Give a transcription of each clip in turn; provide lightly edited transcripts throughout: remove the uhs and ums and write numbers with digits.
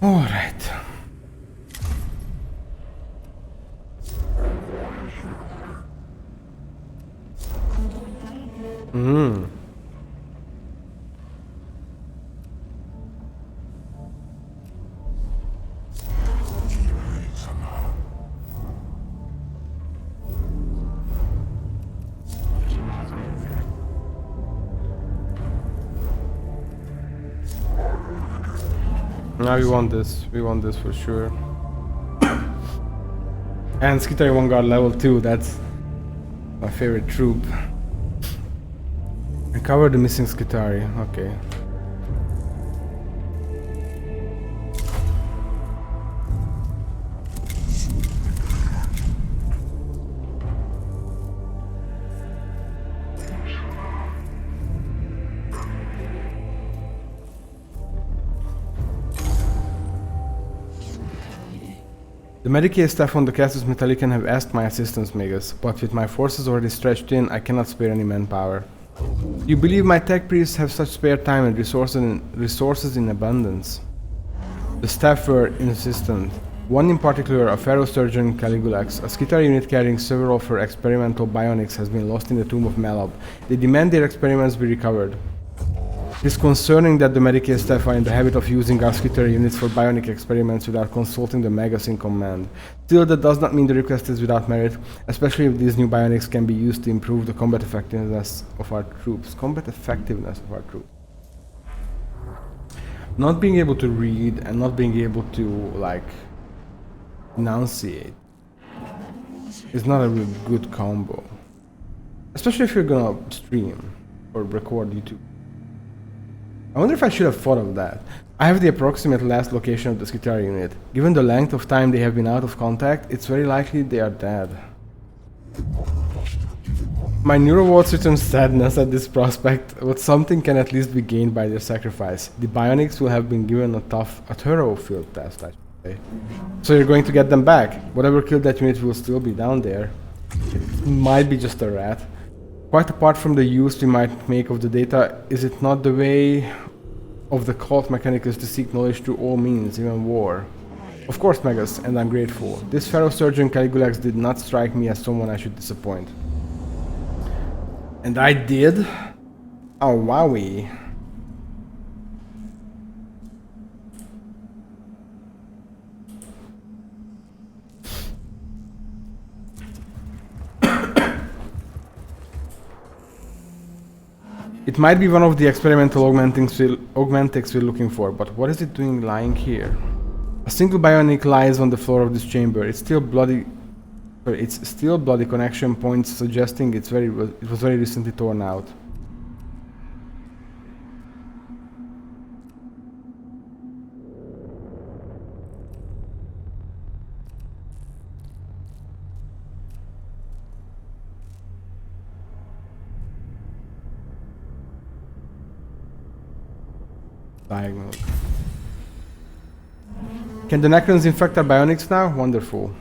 Alright. Now we want this. We want this for sure. And Skitari Vanguard level 2, that's my favorite troop. Recover the missing Skitari, okay. The Medicae staff on the Adeptus Mechanicus have asked my assistance, Magus, but with my forces already stretched thin, I cannot spare any manpower. You believe my tech priests have such spare time and resources in abundance? The staff were insistent. One in particular, a pharaoh surgeon Caligulax, a Skitari unit carrying several of her experimental bionics, has been lost in the tomb of Malab. They demand their experiments be recovered. It is concerning that the Medicae staff are in the habit of using our Skitari units for bionic experiments without consulting the Magus in command. Still, that does not mean the request is without merit, especially if these new bionics can be used to improve the combat effectiveness of our troops. Not being able to read and not being able to, like, enunciate is not a really good combo. Especially if you're gonna stream or record YouTube. I wonder if I should have thought of that. I have the approximate last location of the Skitari unit. Given the length of time they have been out of contact, it's very likely they are dead. My neurowards return sadness at this prospect, but something can at least be gained by their sacrifice. The bionics will have been given a thorough field test, I should say. So you're going to get them back. Whatever killed that unit will still be down there. It might be just a rat. Quite apart from the use we might make of the data, is it not the way of the cult Mechanicus to seek knowledge through all means, even war? Of course, Magus, and I'm grateful. This pharaoh surgeon Caligulax did not strike me as someone I should disappoint. And I did? Oh, wowie. It might be one of the experimental augmentics we're looking for, but what is it doing lying here? A single bionic lies on the floor of this chamber. It's still bloody connection points suggesting it was very recently torn out. Diagonal. Can the Necrons infect our bionics now? Wonderful.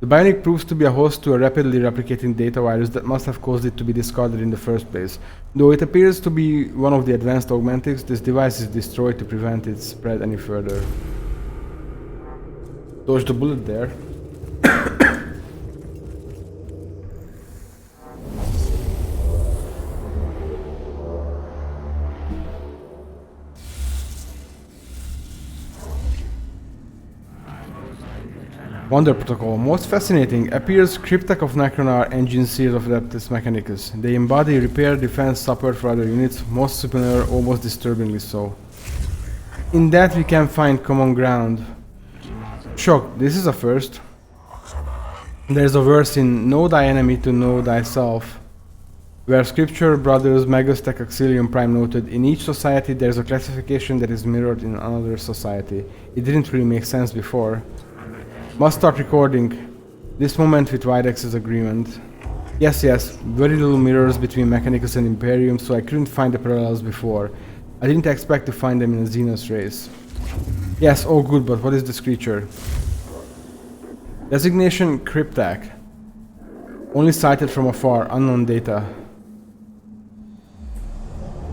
The bionic proves to be a host to a rapidly replicating data virus that must have caused it to be discarded in the first place. Though it appears to be one of the advanced augmentics, this device is destroyed to prevent its spread any further. Dodge the bullet there. Wonder Protocol. Most fascinating. Appears Cryptek of Necronar engine series of Adeptus Mechanicus. They embody repair, defense, support for other units, most superior, almost disturbingly so. In that we can find common ground. Shock, this is a first. There's a verse in Know Thy Enemy to Know Thyself, where Scripture brothers Magus Tech Auxilium Prime noted, in each society there's a classification that is mirrored in another society. It didn't really make sense before. Must start recording. This moment with Videx's agreement. Yes, very little mirrors between Mechanicus and Imperium, so I couldn't find the parallels before. I didn't expect to find them in a Xenos race. Yes, oh good, but what is this creature? Designation Cryptek. Only sighted from afar, unknown data.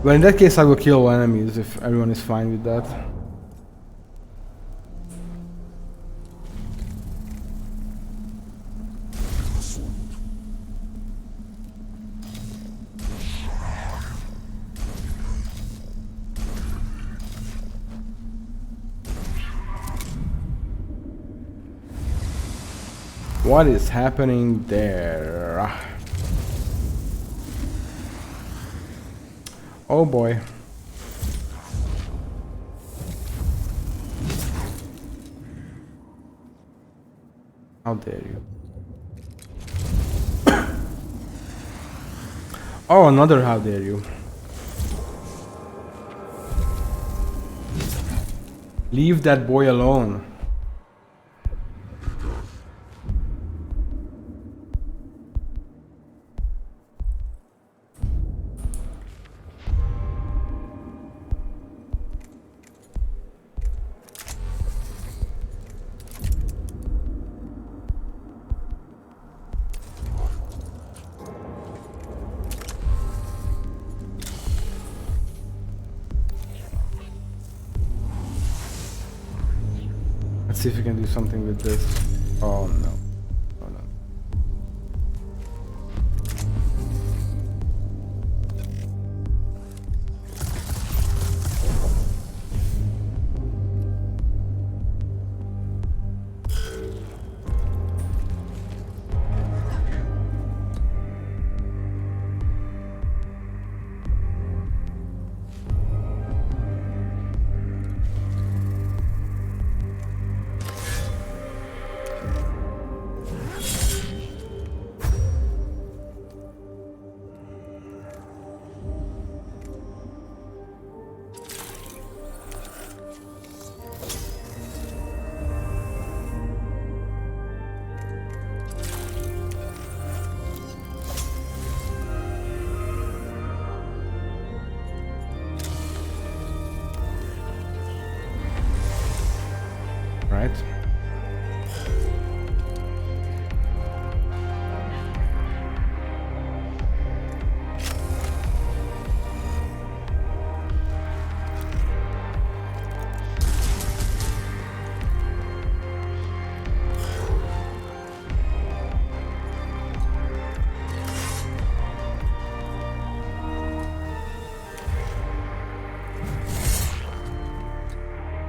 Well, in that case I will kill all enemies if everyone is fine with that. What is happening there? Oh boy. How dare you? Oh, another how dare you. Leave that boy alone. Let's see if we can do something with this. Oh no. Oh no. Right.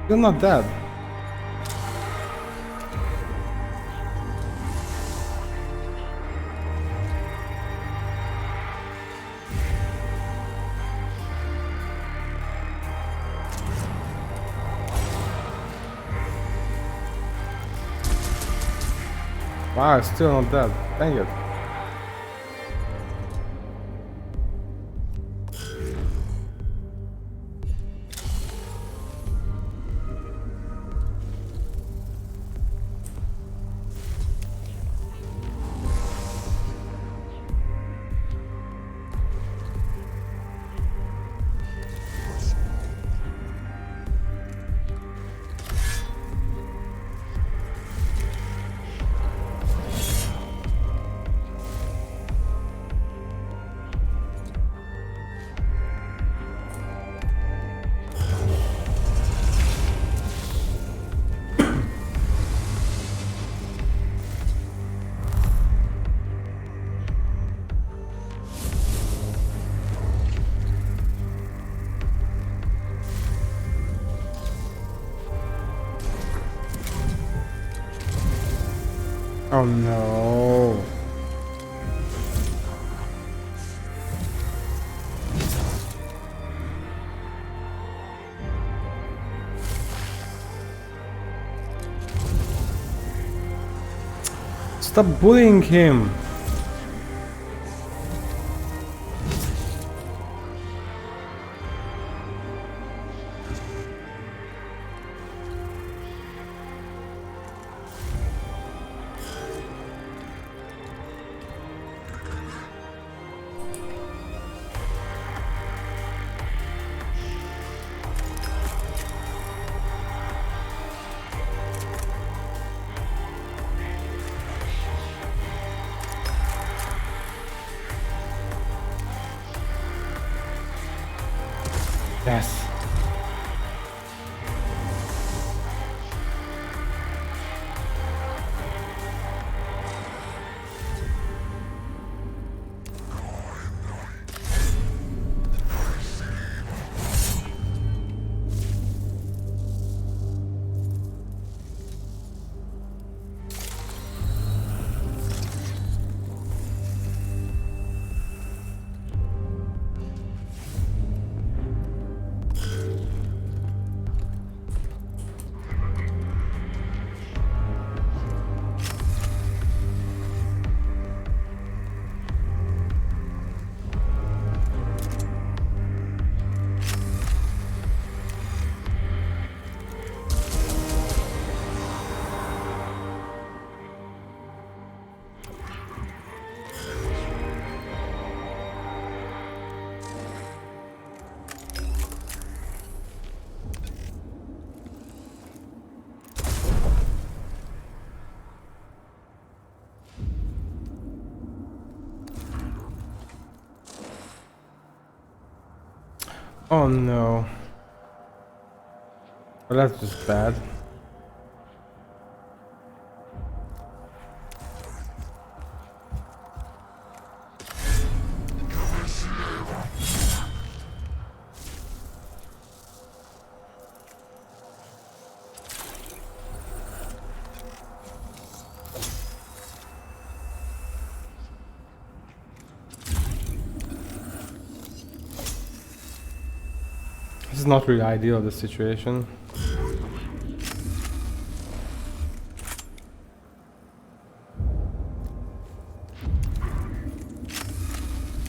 You're not dead. Wow, it's still not dead. Dang it. Oh no. Stop bullying him. Yes. Oh no. Well, that's just bad. This is not really ideal, the situation.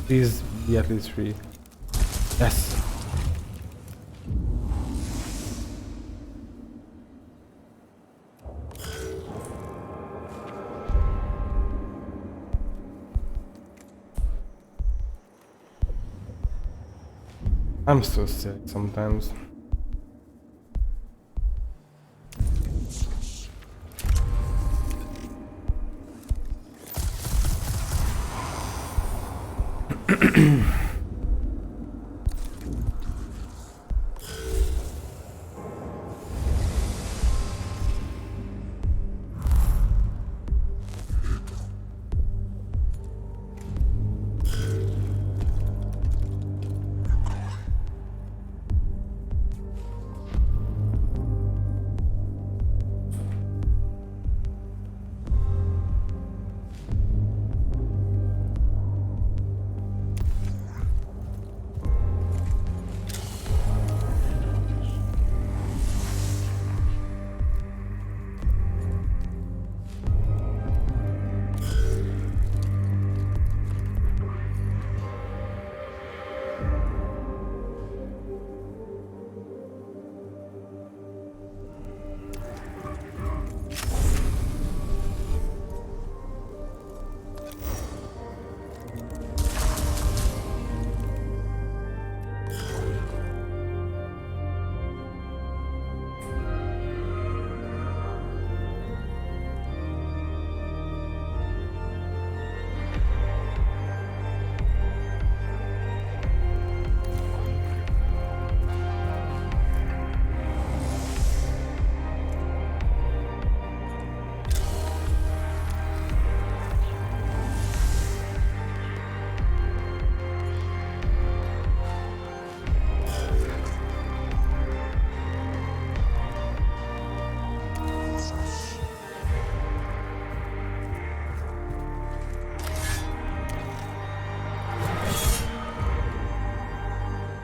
Please be at least 3. Yes! I'm so sick sometimes.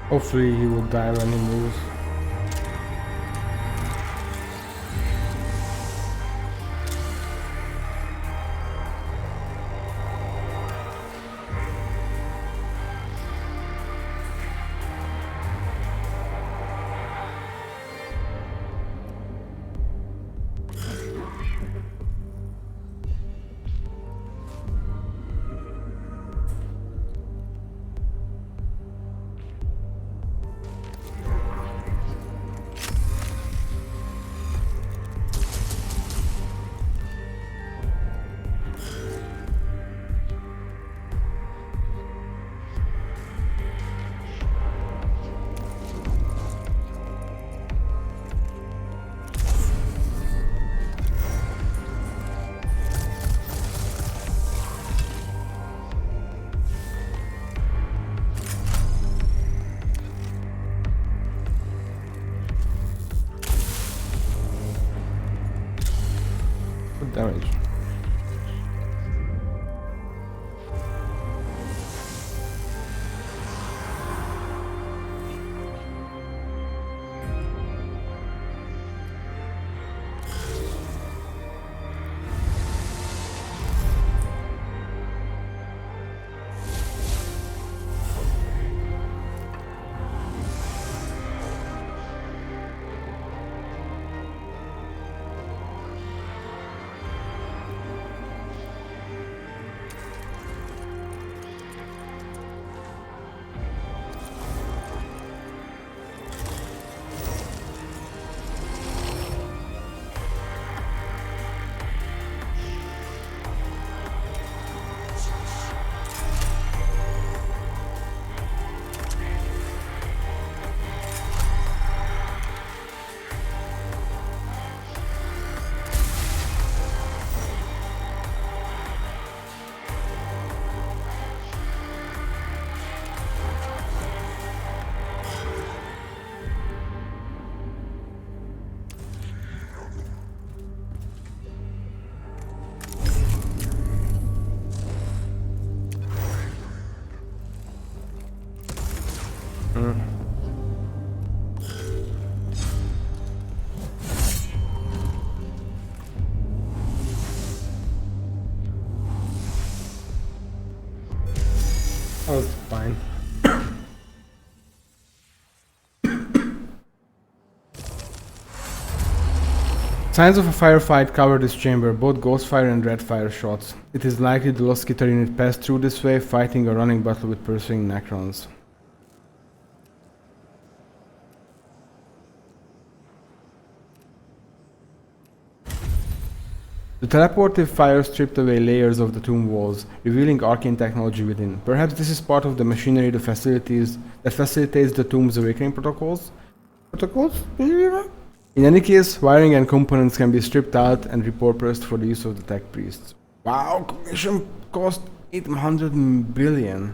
Hopefully he will die when he moves. Good damage. Signs of a firefight cover this chamber, both ghost fire and red fire shots. It is likely the lost Skitter unit passed through this way, fighting a running battle with pursuing Necrons. The teleportive fire stripped away layers of the tomb walls, revealing arcane technology within. Perhaps this is part of the machinery that facilitates the tomb's awakening protocols? In any case, wiring and components can be stripped out and repurposed for the use of the tech priests. Wow, commission cost 800 billion.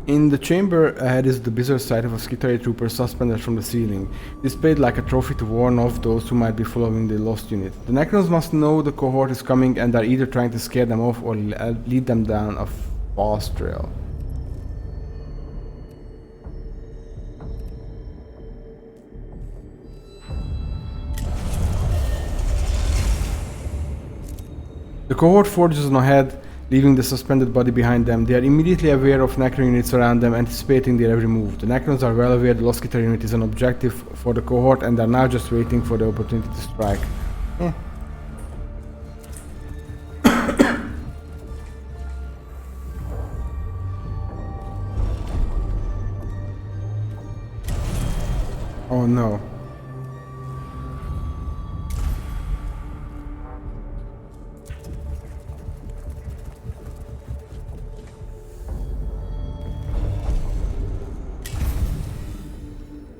In the chamber ahead is the bizarre sight of a Skitari trooper suspended from the ceiling, displayed like a trophy to warn off those who might be following the lost unit. The Necrons must know the cohort is coming and are either trying to scare them off or lead them down a fast trail. The cohort forges on ahead, leaving the suspended body behind them. They are immediately aware of Necron units around them, anticipating their every move. The Necrons are well aware the lost Skitter unit is an objective for the cohort and are now just waiting for the opportunity to strike. Oh no.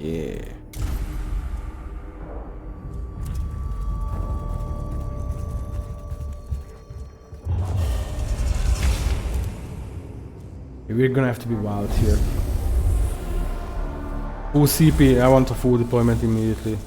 Yeah. We're gonna have to be wild here. Full CP, I want a full deployment immediately.